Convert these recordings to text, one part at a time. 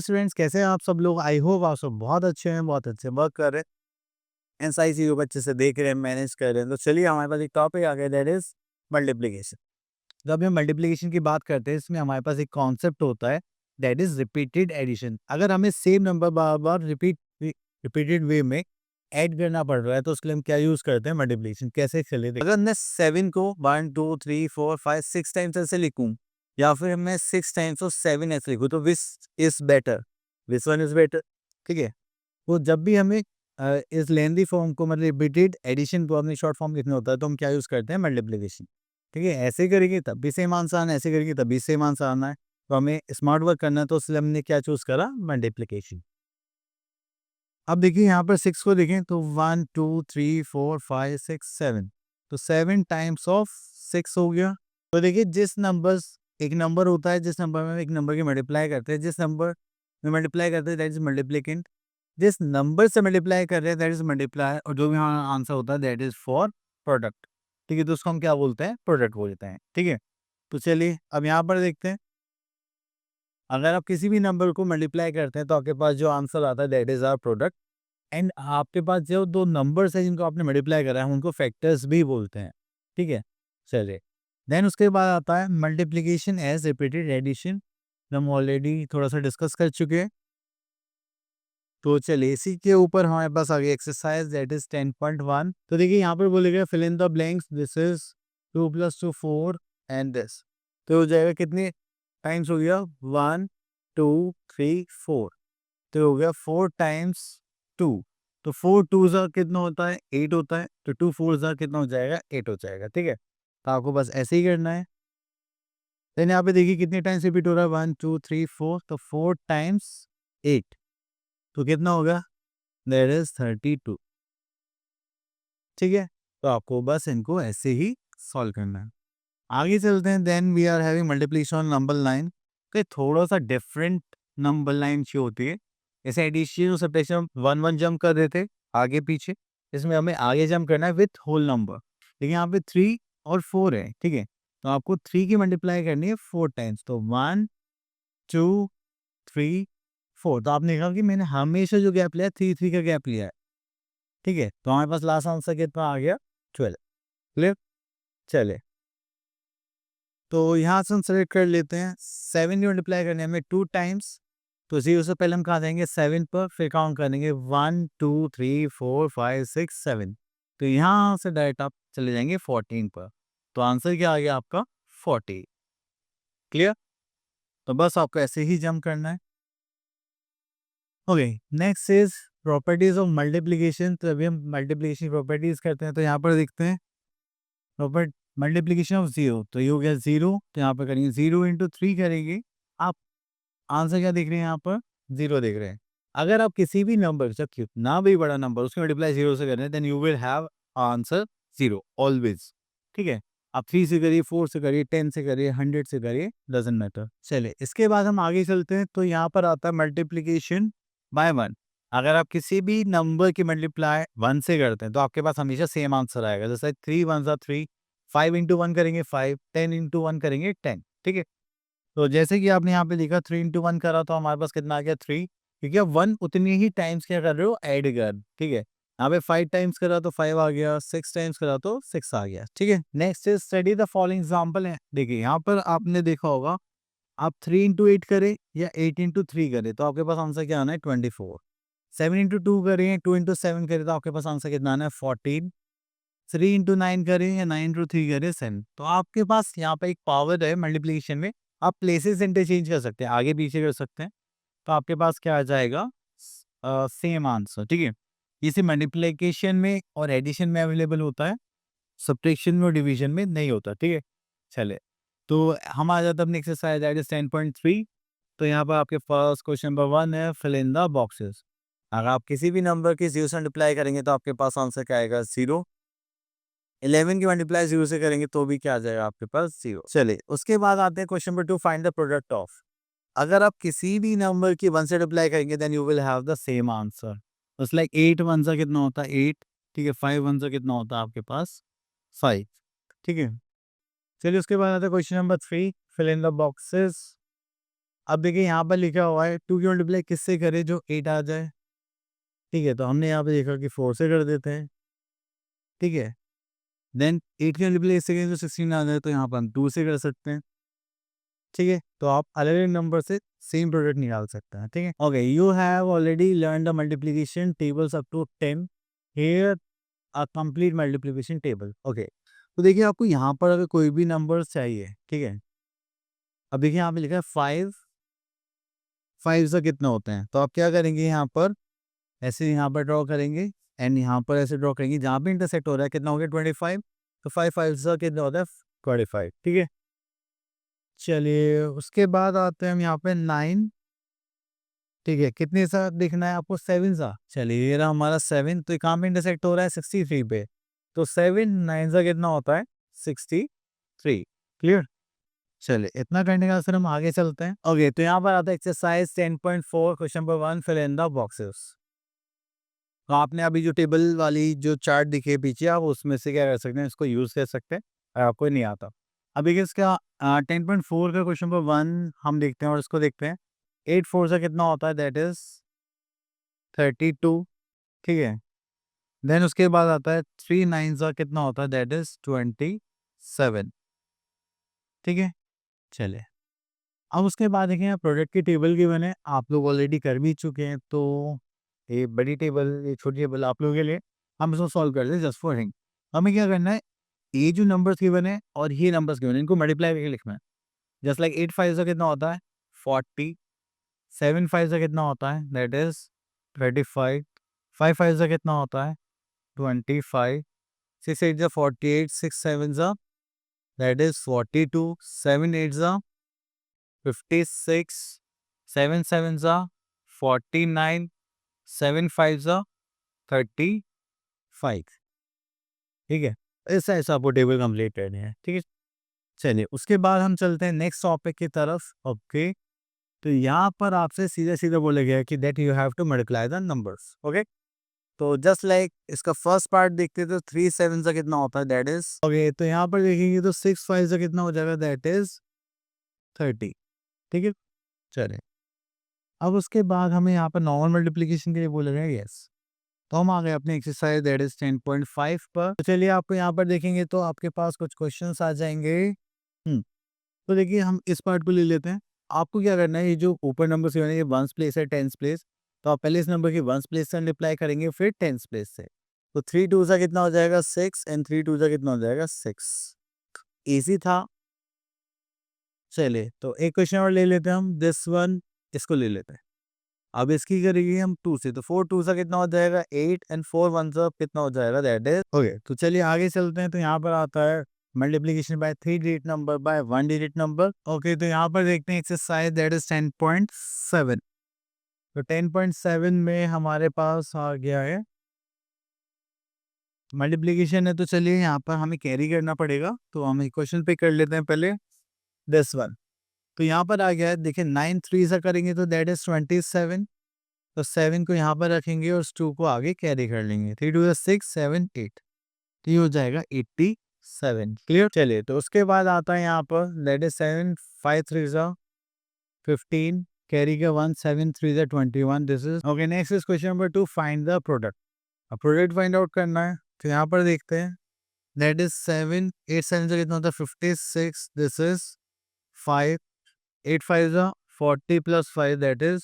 Students, कैसे हैं आप सब लोग? आई होप आप सब बहुत अच्छे हैं, बहुत अच्छे वर्क कर रहे हैं एंड सारी चीज़ों को अच्छे से देख रहे हैं, मैनेज कर रहे हैं। तो चलिए हमारे पास एक टॉपिक आ गया, दैट इज़ मल्टीप्लिकेशन। जब हम मल्टीप्लिकेशन की बात करते हैं, इसमें हमारे पास एक कॉन्सेप्ट होता है, दैट इज़ रिपीटेड एडिशन। अगर हमें सेम नंबर बार-बार रिपीटेड वे में ऐड करना पड़ रहा है, तो उसके लिए हम क्या यूज़ करते हैं? मल्टीप्लिकेशन। कैसे? चलिए देखिए। अगर मैं 7 को 1, 2, 3, 4, 5, 6 टाइम्स ऐसे लिखूँ या फिर मैं 6 टाइम्स और 7 ऐसे लिखूँ, तो which is better? This one is better, ठीक है? तो जब भी हमें इस लेंथी फॉर्म को मतलब रिपीटेड एडिशन को अपनी शॉर्ट फॉर्म लिखना होता है, तो हम क्या यूज़ करते हैं? मल्टीप्लिकेशन, ठीक है? ऐसे करेंगे तब भी सेम आंसर आना है, ऐसे करेंगे तब भी सेम आंसर आना है। तो हमें स्मार्ट वर्क करना है, तो इसलिए हमने क्या चूज़ करा? मल्टीप्लिकेशन। अब देखिए यहाँ पर 6 को देखें तो 1, 2, 3, 4, 5, 6, 7, तो 7 टाइम्स ऑफ 6 हो गया। तो देखिए जिस नंबर्स एक नंबर होता है, जिस नंबर में हम एक नंबर की मल्टीप्लाई करते हैं, जिस नंबर में मल्टीप्लाई करते हैं दैट इज़ मल्टीप्लिकेंट। जिस नंबर से मल्टीप्लाई कर रहे हैं दैट इज़ मल्टीप्लायर, और जो भी हमारा आंसर होता है दैट इज़ फॉर प्रोडक्ट, ठीक है? तो उसको हम क्या बोलते हैं? प्रोडक्ट बोलते हैं, ठीक है? तो चलिए अब यहाँ पर देखते हैं, अगर आप किसी भी नंबर को मल्टीप्लाई करते हैं तो आपके पास जो आंसर आता है that is our product. And आपके पास जो 2 नंबर्स हैं जिनको आपने मल्टीप्लाई करा है, हम उनको फैक्टर्स भी बोलते हैं, ठीक है? चलिए, देन उसके बाद आता है मल्टीप्लिकेशन एज़ रिपीटेड एडिशन। हम ऑलरेडी थोड़ा-सा डिस्कस कर चुके हैं। तो चलिए इसी के ऊपर हमारे पास आ गई एक्सरसाइज दैट इज़ 10.1। तो देखिए यहाँ पर बोलेगा fill in the blanks, this is 2 + 2 4 and this. तो हो जाएगा कितने टाइम्स हो गया? 1, 2, 3, 4। तो हो गया 4 टाइम्स 2। तो 4 2 ज़ा कितना होता है? 8 होता है। तो 2 4 ज़ा कितना हो जाएगा? 8 हो जाएगा, ठीक है? तो आपको बस ऐसे ही करना है। देन यहाँ पे देखिए कितने टाइम्स रिपीट हो रहा है? 1 2 3 4, तो 4 टाइम्स 8, तो कितना होगा? दैट इज़ 32, ठीक है? तो आपको बस इनको ऐसे ही सॉल्व करना है। आगे चलते हैं, then we are having multiplication on number line. तो ये थोड़ा-सा डिफरेंट नंबर लाइन जो होती है, जैसे एडिशन और सब्ट्रैक्शन हम 1-1 जंप कर देते आगे-पीछे, इसमें हमें आगे जंप करना है विथ होल नंबर। लेकिन यहाँ पे 3 और 4 है, ठीक है? तो आपको 3 की मल्टीप्लाई करनी है 4 टाइम्स, तो 1, 2, 3, 4। तो आपने देखा कि मैंने हमेशा जो गैप लिया है 3-3 का गैप लिया है, ठीक है? तो हमारे पास लास्ट आंसर कितना आ गया? 12। क्लियर? चलिए। तो यहाँ से हम सेलेक्ट कर लेते हैं, 7 की मल्टीप्लाई करने हमें 2 टाइम्स, तो 0 से पहले हम कहाँ जाएँगे? 7 पर, फिर काउंट करेंगे 1, 2, 3, 4, 5, 6, 7। तो यहाँ से डायरेक्ट आप चले जाएँगे 14 पर। तो आंसर क्या आ गया आपका? 40। क्लियर? तो बस आपको ऐसे ही जंप करना है। Okay, next is properties of multiplication. तो अभी हम मल्टीप्लिकेशन प्रॉपर्टीज़ करते हैं, तो यहाँ पर देखते हैं प्रॉपर्ट मल्टीप्लिकेशन ऑफ 0, तो ये हो गया 0, तो यहाँ पर करेंगे 0 इंटू 3 करेंगे। आप आंसर क्या देख रहे हैं यहाँ पर? 0 देख रहे हैं। अगर आप किसी भी नंबर से कितना भी बड़ा नंबर उसकी मल्टीप्लाई 0 से कर रहे हैं, then you will have answer 0 always, ठीक है? आप 3 से करिए, 4 से करिए, 10 से करिए, 100 से करिए, डज़न्ट मैटर। चलिए इसके बाद हम आगे चलते हैं, तो यहाँ पर आता है मल्टीप्लिकेशन बाय 1। अगर आप किसी भी नंबर की मल्टीप्लाई 1 से करते हैं, तो आपके पास हमेशा सेम आंसर आएगा। जैसे 3 1 ज़ा 3, 5 इंटू 1 करेंगे 5, 10 इंटू 1 करेंगे 10, ठीक है? तो जैसे कि आपने यहाँ पे देखा 3 इंटू 1 करा, तो हमारे पास कितना आ गया? 3, क्योंकि आप 1 उतनी ही टाइम्स क्या कर रहे हो? ऐड कर, ठीक है? यहाँ पे 5 टाइम्स करा तो 5 आ गया, 6 टाइम्स करा तो 6 आ गया, ठीक है? Next is study the following example है। देखिए यहाँ पर आपने देखा होगा, आप 3 इंटू 8 करें या 8 इंटू 3 करें, तो आपके पास आंसर क्या आना है? 24। 7 इंटू 2 करें, 2 इंटू 7 करें, तो आपके पास आंसर कितना आना है? 14। 3 इंटू 9 करें या 9 इंटू 3 करें, 7। तो आपके पास यहाँ पे एक पावर है मल्टीप्लिकेशन में, आप प्लेसेस इंटरचेंज कर सकते हैं, आगे पीछे कर सकते हैं। तो आपके पास क्या आ जाएगा? सेम आंसर, ठीक है? इसे मल्टीप्लिकेशन में और एडिशन में अवेलेबल होता है, सब्ट्रैक्शन में और डिवीजन में नहीं होता, ठीक है? चलिए, तो हम आ जाते हैं अपनी एक्सरसाइज दैट इज 10.3। तो यहाँ पर आपके फर्स्ट क्वेश्चन नंबर 1 है, फिल इन द बॉक्सेस। अगर आप किसी भी नंबर की 0 से मल्टीप्लाई करेंगे तो आपके पास आंसर क्या आएगा? 0। 11 की मल्टीप्लाई 0 से करेंगे तो भी क्या आ जाएगा आपके पास? 0। चलिए उसके बाद आते हैं question number 2, find the product of. अगर आप किसी भी नंबर की 1 से मल्टीप्लाई करेंगे then you will have the same answer. Just like 8 1 सा कितना होता है? 8, ठीक है? 5 1 सा कितना होता है आपके पास? 5, ठीक है? चलिए उसके बाद आता है question number 3, fill in the boxes. अब देखिए यहाँ पर लिखा हुआ है 2 की मल्टीप्लाई किससे करें जो 8 आ जाए, ठीक है। तो हमने यहाँ पे देखा कि 4 से कर देते हैं, ठीक है। देन 8 की मल्टीप्लाई इससे करें जो 16 आ जाए, तो यहाँ पर हम 2 से कर सकते हैं, ठीक है। तो आप अलग-अलग नंबर से सेम प्रोडक्ट निकाल सकते हैं, ठीक है। Okay, you have already learn the multiplication tables up to 10, here a complete multiplication table. Okay, तो देखिए आपको यहाँ पर अगर कोई भी नंबर चाहिए, ठीक है। अब देखिए यहाँ पे लिखा है 5, 5 से कितने होते हैं, तो आप क्या करेंगे यहाँ पर ऐसे यहाँ पर ड्रॉ करेंगे एंड यहाँ पर ऐसे ड्रॉ करेंगे, जहाँ पे इंटरसेक्ट हो रहा है कितना हो गया 25, तो 5 5 से कितना होता है 25, ठीक है। चलिए उसके बाद आते हैं हम यहाँ पे 9, ठीक है। कितने सा देखना है आपको 7 सा, चलिए ये रहा हमारा 7, तो कहाँ पे इंटरसेक्ट हो रहा है 63 पे, तो 7 9 सा कितना होता है 63, क्लियर। चलिए इतना करने के बाद फिर हम आगे चलते हैं। ओके, तो यहाँ पर आता है exercise 10.4 question number 1, fill in the boxes. तो आपने अभी जो टेबल वाली जो चार्ट दिखी है पीछे, आप उसमें से क्या कर सकते हैं, इसको यूज कर सकते हैं अगर आपको नहीं आता। अभी इसका 10.4 का क्वेश्चन नंबर 1 हम देखते हैं और इसको देखते हैं। 8 4 से कितना होता है, दैट इज 32, ठीक है। देन उसके बाद आता है 3 9 सा कितना होता है, दैट इज 27, ठीक है। चलिए अब उसके बाद देखें प्रोडक्ट की टेबल की मैंने आप लोग ऑलरेडी कर भी चुके हैं, तो ये बड़ी टेबल ये छोटी टेबल आप लोगों के लिए हम इसको सॉल्व कर दें जस्ट फॉर हिंग। हमें क्या करना है, ये जो नंबर्स गिवन है और ये नंबर्स गिवन है इनको मल्टीप्लाई करके लिखना है। जस्ट लाइक 8 5 से कितना होता है 40, 7 5 से कितना होता है दैट इज 35, 5 5 से कितना होता है 25, 6 8 जा 48, 6 7 जा दैट इज 42, 7 8 जा 56, 7 7 जा 49, 7 5 जा 35, ठीक है। ऐसा ऐसा आपको टेबल कंप्लीट करनी है, ठीक है। चलिए उसके बाद हम चलते हैं नेक्स्ट टॉपिक की तरफ। ओके, तो यहाँ पर आपसे सीधा सीधा बोला गया है कि that you have to multiply the numbers. Okay, तो जस्ट लाइक इसका फर्स्ट पार्ट देखते हैं, तो 3 7 से कितना होता है दैट इज ओके, तो यहाँ पर देखेंगे तो 6 5 से कितना हो जाएगा दैट इज 30, ठीक है। चलिए अब उसके बाद हमें यहाँ पर नॉर्मल मल्टीप्लिकेशन के लिए बोला गया यस, तो हम आ गए अपने एक्सरसाइज दैट इज 10.5 पर। तो चलिए आपको यहाँ पर देखेंगे तो आपके पास कुछ क्वेश्चंस आ जाएंगे। तो देखिए हम इस पार्ट को ले लेते हैं। आपको क्या करना है, ये जो ऊपर नंबर से ये वंस प्लेस है टेंस प्लेस, तो आप पहले इस नंबर की वंस प्लेस से मल्टीप्लाई करेंगे फिर टेंस प्लेस से। तो 3 2 सा कितना हो जाएगा 6 एंड 3 2 सा कितना हो जाएगा 6, इजी था। चलिए तो एक क्वेश्चन और ले लेते हैं हम, दिस वन इसको ले लेते हैं। अब इसकी करेंगे हम 2 से, तो 4 2 सा कितना हो जाएगा 8 एंड 4 1 सा कितना हो जाएगा दैट इज ओके। तो चलिए आगे चलते हैं। तो यहाँ पर आता है multiplication bye 3 digit number by 1 digit number. Okay, तो यहाँ पर देखते हैं एक्सरसाइज दैट इज 10.7। तो 10.7 में हमारे पास आ गया है मल्टीप्लिकेशन है, तो चलिए यहाँ पर हमें कैरी करना पड़ेगा, तो हम क्वेश्चन पे कर लेते हैं पहले दिस वन। तो यहाँ पर आ गया है देखिए 9 3 सा करेंगे तो दैट इज 27, तो 7 को यहाँ पर रखेंगे और 2 को आगे कैरी कर लेंगे। 3 2 6 7 8, तो ये हो जाएगा 87, क्लियर। चलिए तो उसके बाद आता है यहाँ पर दैट इज 7 5 3 सा 15, कैरी का 1 7 3 सा 21, this is okay. Next is question number 2, find the product. अब प्रोडक्ट फाइंड आउट करना है, तो यहाँ पर देखते हैं दैट इज 7 8 7 से कितना होता है 56, दिस इज 5 8 5 सा 40 प्लस 5 दैट इज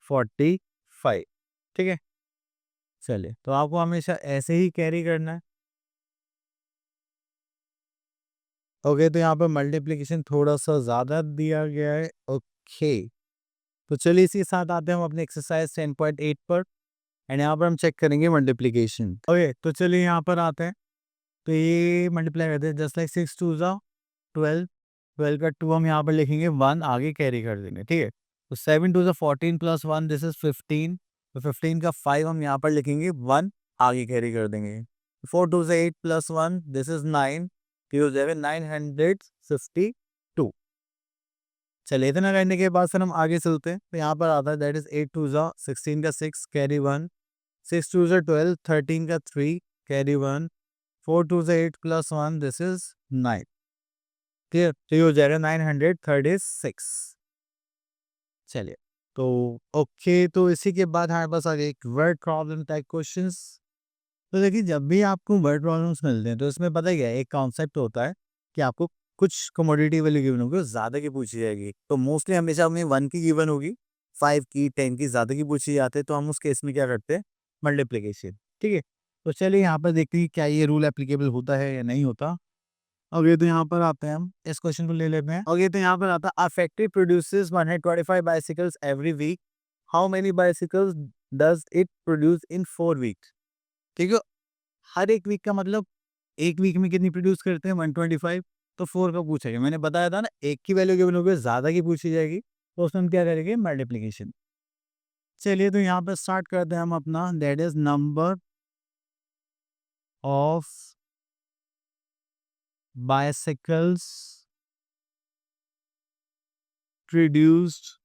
45, ठीक है। चलिए तो आपको हमेशा ऐसे ही कैरी करना है। ओके, तो यहाँ पर मल्टीप्लिकेशन थोड़ा सा ज़्यादा दिया गया है। ओके, तो चलिए इसी के साथ आते हैं हम अपने एक्सरसाइज 10.8 पर एंड यहाँ पर हम चेक करेंगे मल्टीप्लिकेशन। ओके, तो चलिए यहाँ पर आते हैं। तो ये मल्टीप्लाई करते हैं जस्ट लाइक 6 2 ज़ा 12, 12 का 2 हम यहाँ पर लिखेंगे 1 आगे कैरी कर देंगे, ठीक है। तो 7 2 ज़ा 14 प्लस 1 दिस इज 15, तो 15 का 5 हम यहाँ पर लिखेंगे 1 आगे कैरी कर देंगे। 4 2 ज़ा 8 प्लस 1 दिस इज 9, तो हो जाएगा 952। चलिए इतना करने के बाद सर हम आगे चलते हैं। तो यहाँ पर आता है दैट इज 8 2 ज़ा 16 का 6 कैरी 1, 6 2 ज़ा 12 13 का 3 कैरी 1, 4 2 ज़ा 8 प्लस 1 दिस इज 9, क्लियर। तो ये हो जाएगा 936। चलिए, तो ओके, तो इसी के बाद हमारे पास आ गया एक वर्ड प्रॉब्लम टाइप क्वेश्चंस। तो देखिए, जब भी आपको वर्ड प्रॉब्लम्स मिलते हैं तो इसमें पता है क्या है, एक कॉन्सेप्ट होता है कि आपको कुछ कमोडिटी वैल्यू गिवन होगी और ज़्यादा की पूछी जाएगी। तो मोस्टली हमेशा हमें 1 की गिवन होगी, 5 की, 10 की, ज़्यादा की पूछी जाती है, तो हम उस केस में क्या करते हैं, मल्टीप्लिकेशन। ठीक है? तो चलिए यहाँ पर देखते हैं कि क्या ये रूल एप्लीकेबल होता है या नहीं होता। ओके, तो यहाँ पर आते हैं, हम इस क्वेश्चन को ले लेते हैं। ओके, तो यहाँ पर आता है, a factory produces 125 bicycles every week, how many bicycles does it produce in 4 weeks? ठीक है? हर एक वीक का मतलब, एक वीक में कितनी प्रोड्यूस करते हैं, 125, तो 4 का पूछा गया। मैंने बताया था ना, एक की वैल्यू गिवन होगी, ज़्यादा की पूछी जाएगी, तो उसमें हम क्या करेंगे, मल्टीप्लिकेशन। चलिए, तो यहाँ पे स्टार्ट करते हैं हम अपना, that is number of bicycles produced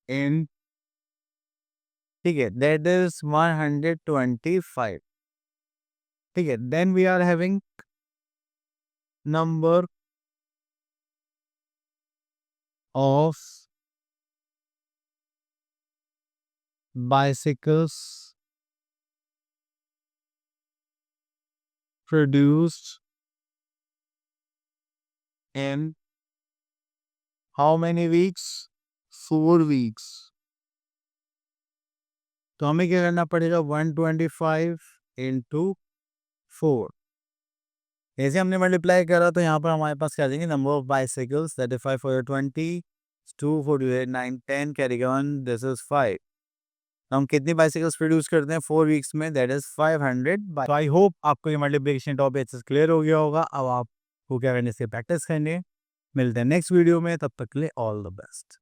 in, ठीक है, दैट इज 125। ठीक है, then we are having number of bicycles produced in how many weeks, 4 weeks. तो हमें क्या करना पड़ेगा, 125 इंटू 4। जैसे हमने मल्टीप्लाई करा तो यहाँ पर हमारे पास क्या आ जाएंगे, number of bicycles, that is 5 4 20, 2 4 8 9 10, carry one, this is 5। तो हम कितनी बाइसिकल्स प्रोड्यूस करते हैं 4 वीक्स में, दैट इज 500। तो आई होप आपको ये मल्टीप्लिकेशन टॉपिक अच्छे से क्लियर हो गया होगा। अब आपको क्या करने से प्रैक्टिस करनी है। मिलते हैं नेक्स्ट वीडियो में, तब तक के लिए ऑल द बेस्ट।